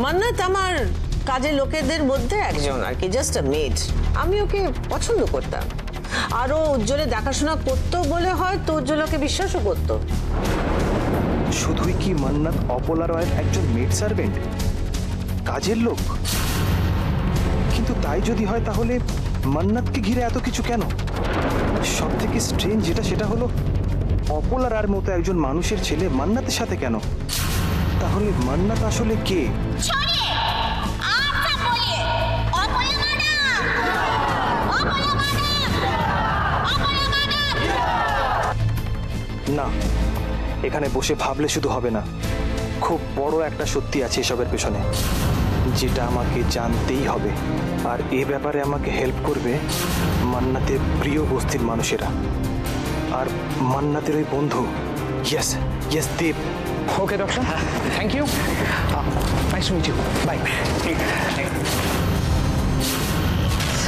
মান্নাত আমার কাজের লোকেদের মধ্যে একজন আর কি, জাস্ট আ মেড। আমি ওকে পছন্দ করতাম, আরো উজ্জ্বলে দেখাশোনা করতো বলে হয়তো উজ্জ্বল ওকে বিশ্বাসও করতো। শুধুই কি মান্নাত অপলা রয়ের একজন মেড সার্ভেন্ট, কাজের লোক? কিন্তু তাই যদি হয় তাহলে মান্নাতকে ঘিরে এত কিছু কেন? সব থেকে স্ট্রেঞ্জ যেটা সেটা হলো অপলা রায়ের মতো একজন মানুষের ছেলে মান্নাতের সাথে কেন? তাহলে মান্নাত আসলে কে? না, এখানে বসে ভাবলে শুধু হবে না, খুব বড় একটা সত্যি আছে এসবের পেছনে, যেটা আমাকে জানতেই হবে। আর এ ব্যাপারে আমাকে হেল্প করবে মান্নাতের প্রিয় বস্তির মানুষেরা আর মান্নাতের ওই বন্ধু। ইয়েস ইয়েস দেব। Okay doctor, thank you, nice to meet you, bye.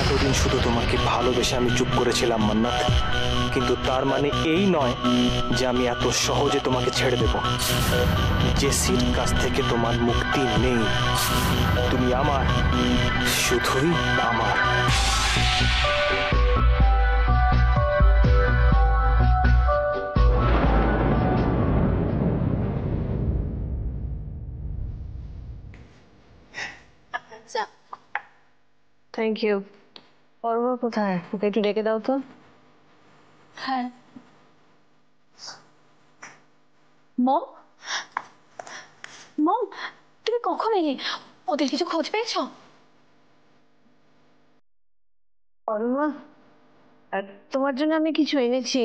এতদিন শুধু তোমাকে ভালোবেসে আমি চুপ করেছিলাম মান্নাত, কিন্তু তার মানে এই নয় যে আমি এত সহজে তোমাকে ছেড়ে দেব। জেসির কাছ থেকে তোমার মুক্তি নেই, তুমি আমার, শুধুই আমার। Thank you. পরমা কোথায়? ওকে একটু ডেকে দাও তো। হ্যাঁ। মম, মম, তুমি কখন এলে? ওদের কিছু খোঁজ পেয়েছো? পরমা, তোমার জন্য আমি কিছু এনেছি,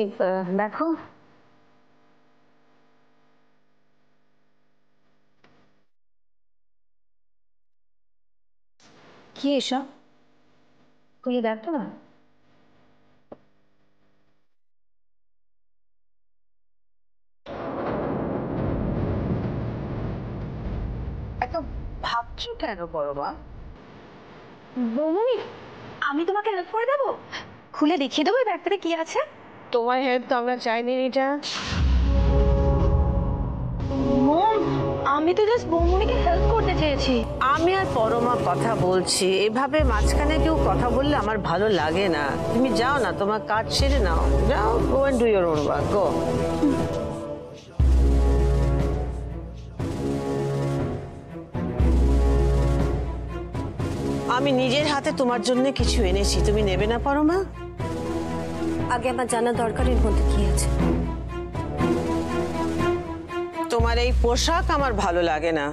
দেখো। কি এসব? খুলে দেখো না। এত ভাবছো কেন পরমা? বৌমনি, আমি তোমাকে হেল্প করে দেবো, খুলে দেখিয়ে দেবো এই ব্যাগটাতে কি আছে। তোমার হেল্প তো আমরা চাইনি এটা। মম, আমি তো জাস্ট বৌমনিকে হেল্প করতে চেয়েছি। আমি আর পরমা কথা বলছি, এভাবে মাঝখানে কেউ কথা বললে আমার ভালো লাগে না। তুমি যাও না, তোমার কাজ সেরে নাও, যাও, go and do your own work, go. আমি নিজের হাতে তোমার জন্য কিছু এনেছি, তুমি নেবে না পরমা? আগে আমার জানা দরকার এর মধ্যে কি আছে। তোমার এই পোশাক আমার ভালো লাগে না।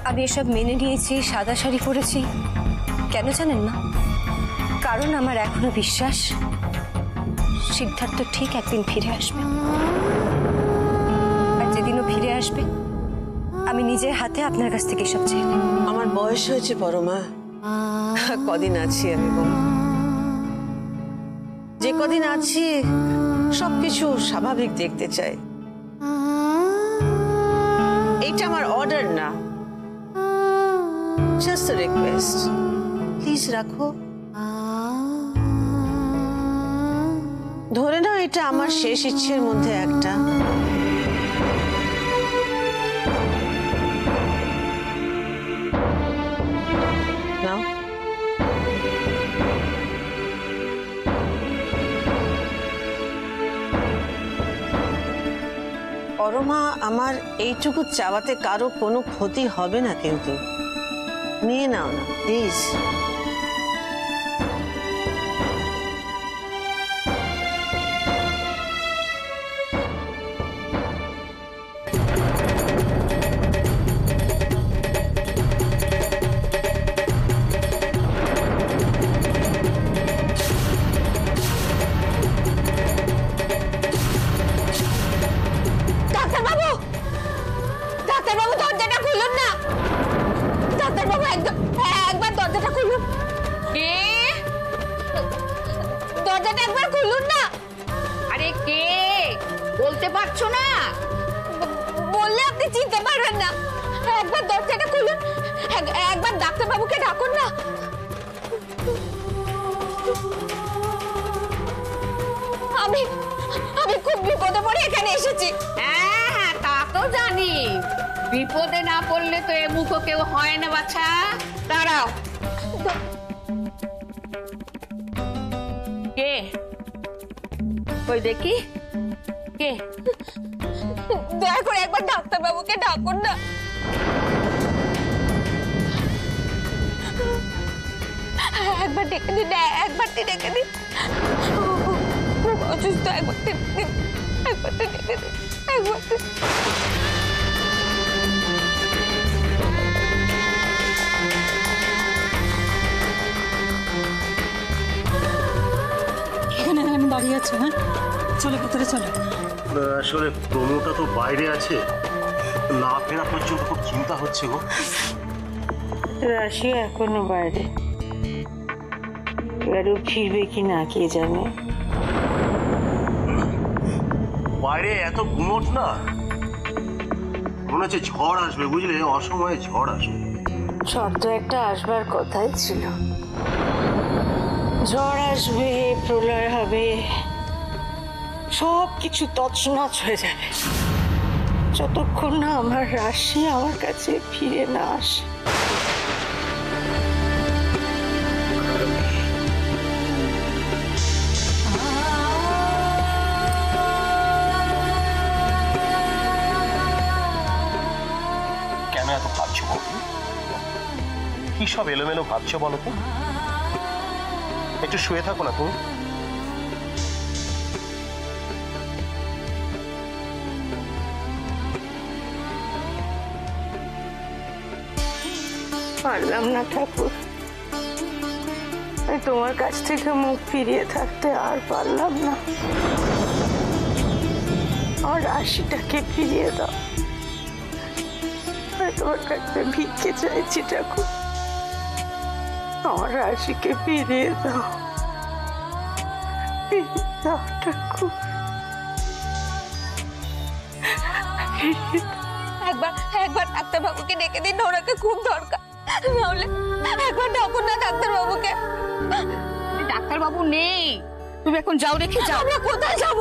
আমি এসব মেনে নিয়েছি, সাদা শাড়ি পরেছি, কেন জানেন না? কারণ আমার এখনো বিশ্বাস সিদ্ধার্থ ঠিক একদিন ফিরে আসবে, আর যেদিনও ফিরে আসবে আমি নিজের হাতে আপনার কাছ থেকে সব চেয়ে নেব। আমার বয়স হয়েছে পরমা, কদিন আছি আমি বল? যে কদিন আছি সবকিছু স্বাভাবিক দেখতে চাই। এইটা আমার অর্ডার না, জাস্ট আ রিকোয়েস্ট, প্লিজ রাখো। ধরে নাও এটা আমার শেষ ইচ্ছের মধ্যে একটা। নাও। পরমা, আমার এইটুকু চাওয়াতে কারো কোনো ক্ষতি হবে না, কিন্তু নিয়ে নাও না প্লিজ। ডাক্তারবাবু, ডাক্তারবাবু দরজাটা খুলুন না। ডাক্তারবাবু একবার দরজাটা খুলুন। কে? দরজাটা একবার খুলুন না। আরে কে? বলতে পারছো না? বললে আপনি চিনতে পারবেন না। একবার দরজাটা খুলুন, একবার ডাক্তারবাবুকে ডাকুন না। আমি আমি খুব বিপদে পড়ে এখানে এসেছি। হ্যাঁ, তা তো জানি। বিপদে না পড়লে তো এ মুখো কেউ হয় না বাছা। দাঁড়াও। কে? ওই দেখি কে? দয়া করে একবার ডাক্তারবাবুকে ডাকুন না। একবার ডেকে দিন, একবার ডেকে দিন। খুব অসুস্থ, একবার ডেকে দিন, একবার ডেকে দিন, একবার। এখানে আমি দাঁড়িয়ে আছি। হ্যাঁ, চলো ভেতরে চলো। আসলে প্রমোটা তো বাইরে আছে, না ফেরা পর্যন্ত খুব চিন্তা হচ্ছে গো। রাশি এখনো বাইরে, এবারও ফিরবে কি না কে জানে। বাইরে এত গুমট না, মনে হচ্ছে ঝড় আসবে, বুঝলে, অসময়ে ঝড় আসবে। ঝড় তো একটা আসবার কথাই ছিল। ঝড় আসবে, প্রলয় হবে, সব কিছু তছনছ হয়ে যাবে যতক্ষণ না আমার রাশি আমার কাছে ফিরে না আসে। কেন এত ভাবছো বলো? কি সব এলোমেলো ভাবছো বলো তো? একটু শুয়ে থাকো না তুমি। পারলাম না ঠাকুর, আমি তোমার কাছ থেকে মুখ ফিরিয়ে থাকতে আর পারলাম না। আমার রাশিটাকে ফিরিয়ে দাও। আমি তোমার কাছে ভিক্ষে চাইছি ঠাকুর, আমার রাশিকে ফিরিয়ে দাও, ফিরিয়ে দাও ঠাকুর, ফিরিয়ে দাও। একবার একবার ডাক্তারবাবুকে ডেকে দিন, ওনাকে খুব দরকার। নাহলে একবার ডাকুন না ডাক্তারবাবুকে। ডাক্তারবাবু নেই, তুমি এখন যাও, রেখে যাও। আমরা কোথায় যাব?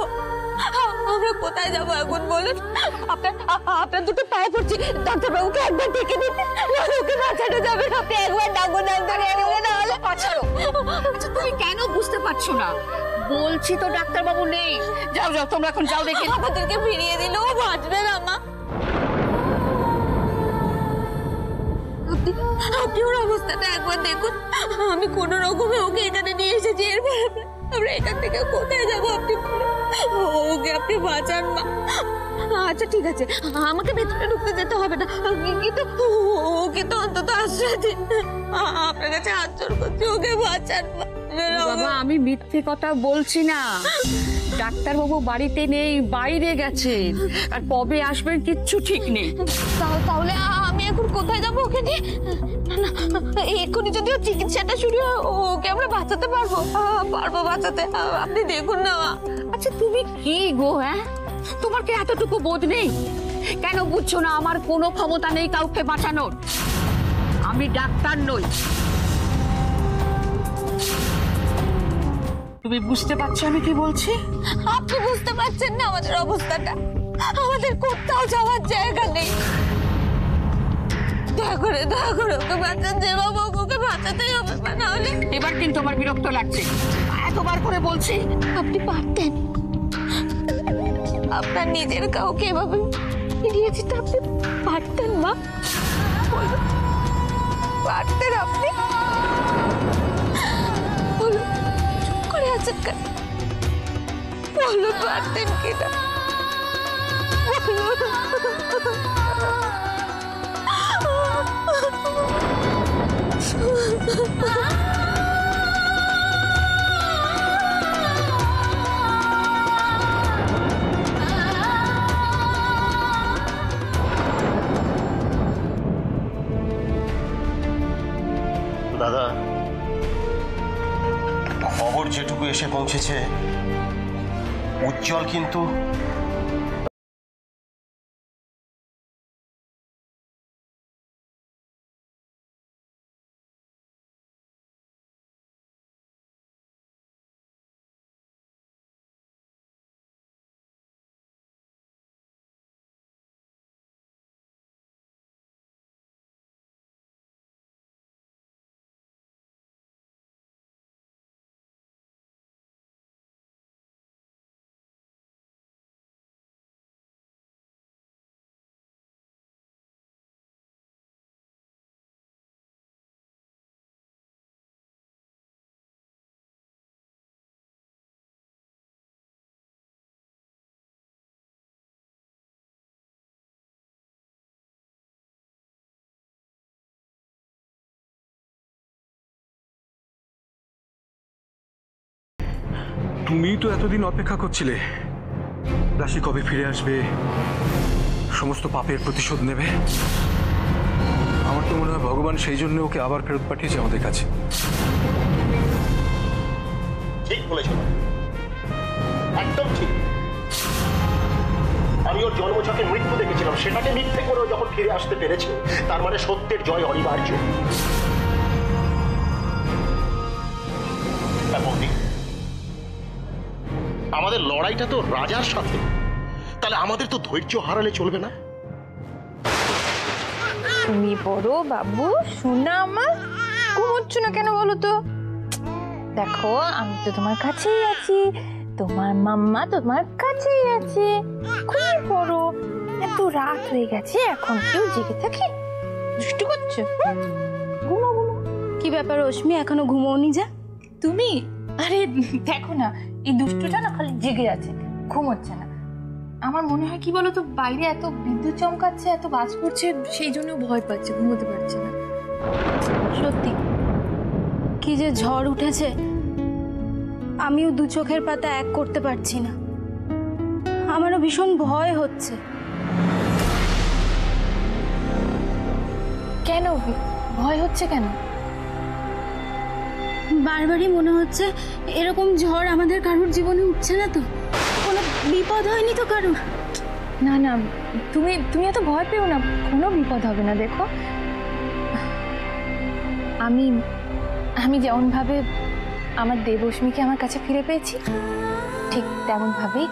আমরা কোথায় যাব এখন বলুন? আপনার দুটো পায়ে পড়ছি, ডাক্তারবাবুকে একবার ডেকে দিন, ওকে বাঁচানো যাবে না। আপনি একবার ডাকুন ডাক্তারবাবুকে, নাহলে বাঁচানো। আচ্ছা, তুমি কেন বুঝতে পারছো না? বলছি তো ডাক্তারবাবু নেই। যাও যাও, তোমরা এখন যাও, রেখে যাও। আমাদেরকে ফিরিয়ে দিলেও বাঁচবে না মা। আপনি ওর অবস্থাটা একবার দেখুন। আমি কোন রকমে ওকে এখানে নিয়ে এসেছি, এরপর আমরা এখান থেকে কোথায় যাবো? আপনি ওকে আপনি বাঁচান মা। আচ্ছা ঠিক আছে, আমাকে ভেতরে ঢুকতে যেতে হবে না, কিন্তু ওকে তো অন্তত আশ্রয় দিন। আপনার কাছে হাত জোড় করছি, ওকে বাঁচান মা। বাবা, আমি মিথ্যে কথা বলছি না। ডাক্তারবাবু বাড়িতে নেই, বাইরে গেছেন, আর কবে আসবেন কিচ্ছু ঠিক নেই। তাহলে আমি এখন কোথায় যাবো ওকে নিয়ে? না, এক্ষুনি যদি ওর চিকিৎসাটা শুরু হয়, ওকে আমরা বাঁচাতে পারবো? পারবো বাঁচাতে, আপনি দেখুন না মা। আচ্ছা তুমি কি গো, হ্যাঁ, তোমার কি এতটুকু বোধ নেই? কেন বুঝছো না আমার কোনো ক্ষমতা নেই কাউকে বাঁচানোর? আমি ডাক্তার নই। তুমি বুঝতে পারছো আমি কি বলছি? আপনি বুঝতে পারছেন না আমাদের অবস্থাটা? আমাদের কোথাও যাওয়ার জায়গা নেই। দয়া করে ওকে বাঁচান, যে বাবু ওকে বাঁচাতেই হবে, না হলে। এবার কিন্তু আমার বিরক্ত লাগছে, এতবার করে বলছি। আপনি পারতেন, আপনার নিজের কাউকে এভাবে ফিরিয়ে দিতে আপনি পারতেন মা? বলুন, পারতেন আপনি? বলুন, চুপ করে আছেন কেন? বলুন, পারতেন কিনা বলুন। দাদা, খবর যেটুকু এসে পৌঁছেছে, উজ্জ্বল কিন্তু তুমি তো এতদিন অপেক্ষা করছিলে রাশি কবে ফিরে আসবে, সমস্ত পাপের প্রতিশোধ নেবে। আমার তো মনে হয় ভগবান সেই জন্য ওকে আবার ফেরত পাঠিয়েছে আমাদের কাছে। ঠিক বলেছ, একদম ঠিক। আমি ওর জন্মছকে মৃত্যু দেখেছিলাম, সেটাকে মিথ্যে করে যখন ফিরে আসতে পেরেছে, তার মানে সত্যের জয় অনিবার্য। আমাদের লড়াইটা তো রাজার সাথে, তাহলে আমাদের তো ধৈর্য হারালে চলবে না। তুমি বড় বাবু, শোনা আমার, ঘুমোচ্ছ না কেন বলো তো? দেখো, আমি তো তোমার কাছেই আছি, তোমার মাম্মা তোমার কাছেই আছে, ঘুমিয়ে পড়ো। এত রাত হয়ে গেছে, এখন কেউ জেগে থাকে? দুষ্টু করছো? ঘুমো ঘুমো। কি ব্যাপার অশ্মি, এখনো ঘুমোওনি যা? তুমি? আরে দেখো না, এই দুষ্টুটা না খালি জেগে আছে, ঘুমোচ্ছে না। আমার মনে হয় কি বলতো, বাইরে এত বিদ্যুৎ চমকাচ্ছে, এত বাজ পড়ছে, সেই জন্য ভয় পাচ্ছে, ঘুমোতে পারছে না। সত্যি কি যে ঝড় উঠেছে, আমিও দু চোখের পাতা এক করতে পারছি না। আমারও ভীষণ ভয় হচ্ছে। কেন ভয় হচ্ছে কেন? বারবারই মনে হচ্ছে এরকম ঝড় আমাদের কারোর জীবনে উঠছে না তো? কোনো বিপদ হয়নি তো কারোর? না না, তুমি এত ভয় পেও না, কোনো বিপদ হবে না। দেখো, আমি যেমন ভাবে আমার দেবশ্মীকে আমার কাছে ফিরে পেয়েছি, ঠিক তেমন ভাবেই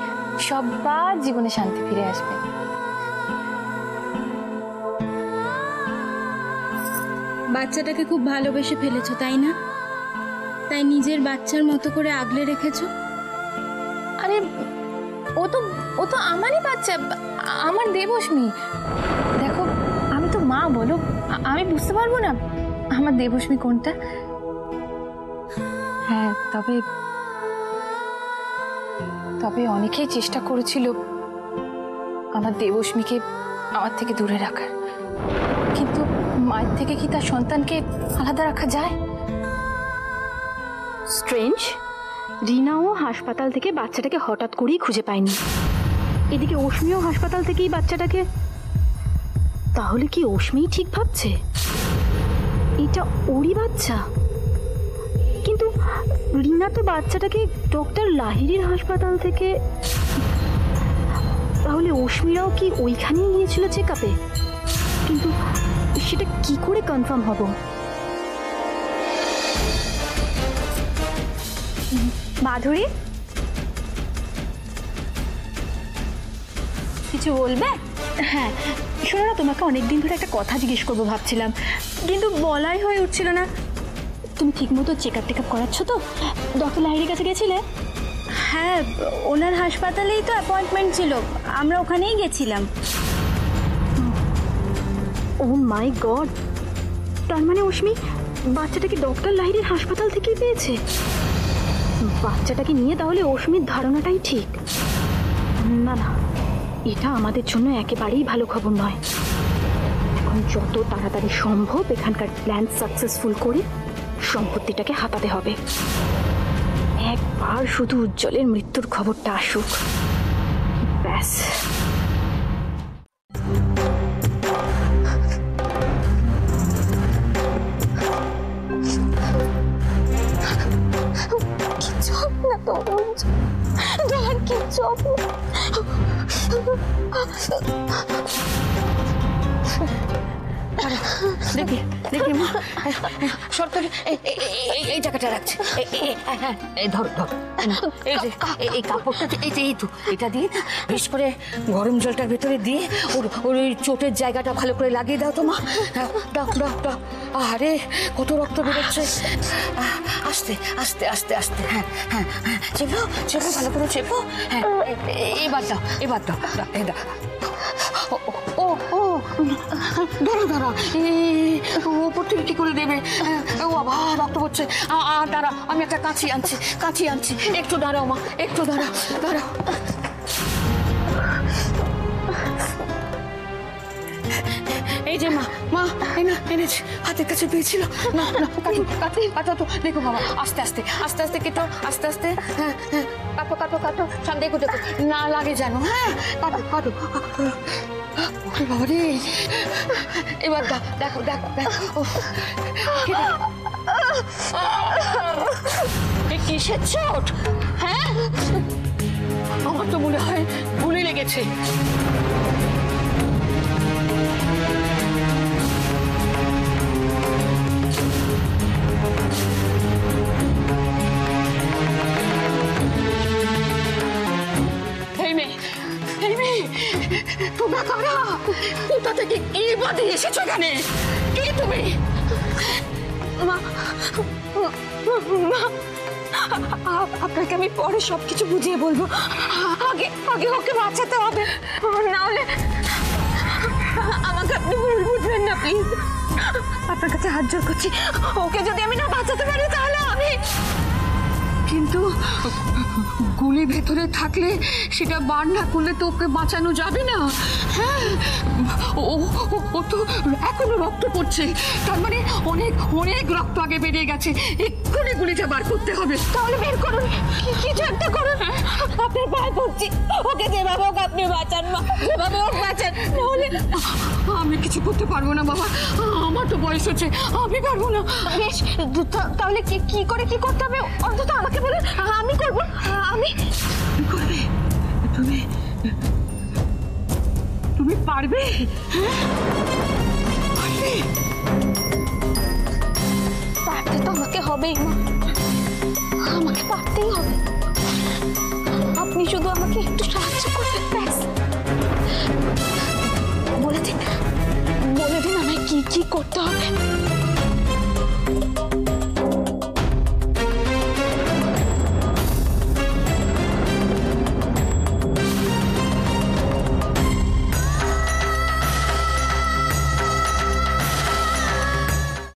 সবার জীবনে শান্তি ফিরে আসবে। বাচ্চাটাকে খুব ভালোবেসে ফেলেছো, তাই না? তাই নিজের বাচ্চার মতো করে আগলে রেখেছো। আরে ও তো আমারই বাচ্চা, আমার দেবশ্মী। দেখো, আমি তো মা, বলো আমি বুঝতে পারবো না আমার দেবশ্মী কোনটা? হ্যাঁ, তবে অনেকেই চেষ্টা করেছিল আমার দেবশ্মীকে আমার থেকে দূরে রাখার, কিন্তু মায়ের থেকে কি তার সন্তানকে আলাদা রাখা যায়? স্ট্রেঞ্জ, রিনাও হাসপাতাল থেকে বাচ্চাটাকে হঠাৎ করেই খুঁজে পায়নি। এদিকে অশ্মিও হাসপাতাল থেকেই বাচ্চাটাকে। তাহলে কি অশ্মিই ঠিক ভাবছে এটা ওরই বাচ্চা? কিন্তু রিনা তো বাচ্চাটাকে ডক্টর লাহিড়ীর হাসপাতাল থেকে। তাহলে অশ্মিরাও কি ওইখানেই গিয়েছিল চেক আপে? কিন্তু সেটা কি করে কনফার্ম হব? মাধুরী, কিছু বলবে? হ্যাঁ শোনো না, তোমাকে অনেকদিন ধরে একটা কথা জিজ্ঞেস করবো ভাবছিলাম, কিন্তু বলাই হয়ে উঠছিল না। তুমি ঠিক মতো চেক আপ টেক আপ করাচ্ছ তো? ডক্টর লাহিড়ির কাছে গেছিলে? হ্যাঁ, ওনার হাসপাতালেই তো অ্যাপয়েন্টমেন্ট ছিল, আমরা ওখানেই গেছিলাম। ও মাই গড, তার মানে অশ্মি বাচ্চাটাকে ডক্টর লাহিড়ীর হাসপাতাল থেকেই পেয়েছে। বাচ্চাটাকে নিয়ে তাহলে অশ্মির ধারণাটাই ঠিক। না না, এটা আমাদের জন্য একেবারেই ভালো খবর নয়। এখন যত তাড়াতাড়ি সম্ভব এখানকার প্ল্যান সাকসেসফুল করে সম্পত্তিটাকে হাতাতে হবে। একবার শুধু উজ্জ্বলের মৃত্যুর খবরটা আসুক, ব্যাস। দেখি দেখি মা, শর্ত এই জায়গাটা রাখছে, এই ধর ধর, এই যে এই কাপড়টা, এই তো এটা দিয়ে বেশ করে গরম জলটার ভেতরে দিয়ে ওর ওই চোটের জায়গাটা ভালো করে লাগিয়ে দাও তো মা। দাও দাও দাও। আরে কত রক্ত বেরোচ্ছে। আস্তে আস্তে আস্তে আস্তে, হ্যাঁ হ্যাঁ হ্যাঁ, চেপো চেপো, ভালো করে চেপো। হ্যাঁ, এবার দাও, এবার দাও, দাও। ও ও, দাঁড়া দাঁড়া, ওপর থেকে কি করে দেবে? ও বাবা, রক্ত পড়ছে। দাঁড়া, আমি একটা কাঁচি আনছি। একটু দাঁড়াও মা, একটু দাঁড়াও। এই যে মা, এনেছি, হাতের কাছে পেয়েছিল। না না, কাটো তো, দেখো বাবা, আস্তে আস্তে কেটো, আস্তে। হ্যাঁ হ্যাঁ, কাটো, সামনে দেখো, না লাগে জানো। হ্যাঁ, কাটো। বাবা রে, এবার দেখো। কিসের চোট? হ্যাঁ, আমার তো মনে হয় গুলি লেগেছে। তোমরা কারা? কোথা থেকে কি বাদে এসেছো এখানে? কে তুমি? মা, আপনাকে আমি পরে সবকিছু বুঝিয়ে বলবো। আগে ওকে বাঁচাতে হবে, না হলে আমাকে আপনি ভুল বুঝবেন না প্লিজ। আপনার কাছে হাত জোর করছি, ওকে যদি আমি না বাঁচাতে পারি তাহলে আমি। কিন্তু গুলি ভেতরে থাকলে সেটা বার না করলে তো ওকে বাঁচানো যাবে না। হ্যাঁ, ও তো এখনো রক্ত পড়ছে, তার মানে অনেক রক্ত আগে বেরিয়ে গেছে। এক্ষুনি গুলিটা বার করতে হবে। তাহলে বের করুন, কিছু একটা করুন। আপনার পায়ে পড়ছি, ওকে যেভাবে হোক আপনি বাঁচান মা, যেভাবে হোক বাঁচান। নাহলে আমি কিছু করতে পারবো না বাবা, আমার তো বয়স হচ্ছে, আমি পারবো না। বেশ, তাহলে কি করতে হবে অন্তত আমাকে বলুন, আমি করবো। আমি করবে? তুমি পারবে? পারতে তো আমাকে হবেই মা, আমাকে পারতেই হবে। আপনি শুধু আমাকে একটু সাহায্য করবেন, ব্যাস। বলে দিন আমায় কি করতে হবে।